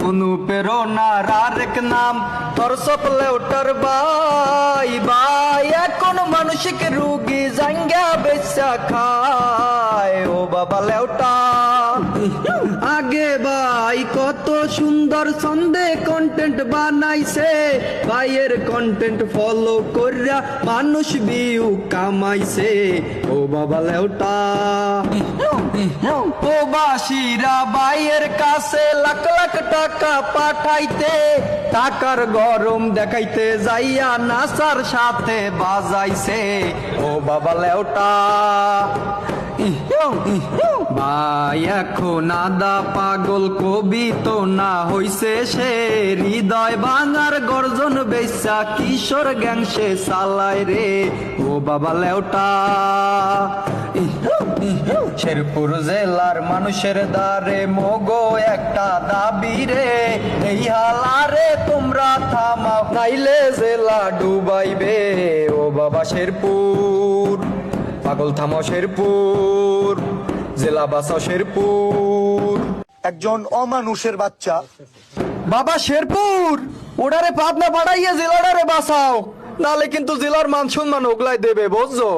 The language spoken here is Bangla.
অনুপ্রেরণার আরেক নাম তোর সপলে ওটার ভাই ভাই এখন মানসিক রুগী জাঙ্গা বেচা খায় ও বাবা লেউটা আগে ভাই কত সুন্দর ছন্দে কন্টেন্ট বানাইছে ভাইয়ের কন্টেন্ট ফলো কইরা মানুষ ভিউ কামাইছে ও বাবা লেউটা প্রবাসীরা ভাইয়ের কাছে লাখ লাখ টাকা পাঠাইতে টাকার গরম দেখাইতে যাইয়া নাসার সাথে বাজাইছে ও বাবা লেউটা ভাই এখন আদা পাগল কবি তো না হইছে সে হৃদয় ভাঙার গর্জন বেচা কিশোর গ্যাং সে চালায় রে ও বাবা লেউটা শেরপুর জেলার মানুষের দ্বারে মগো একটা দাবি রে এই হালারে তোমরা থামাও নাইলে জেলা ডুবাইবে ও বাবা শেরপুর পাগল থামাও শেরপুর জেলা বাঁচাও শেরপুর একজন অমানুষের বাচ্চা বাবা শেরপুর ওটারে পাবনা পাঠাইয়া জেলাটারে বাঁচাও নালে কিন্তু জেলার মান সম্মান ওগলাই দেবে বুঝছো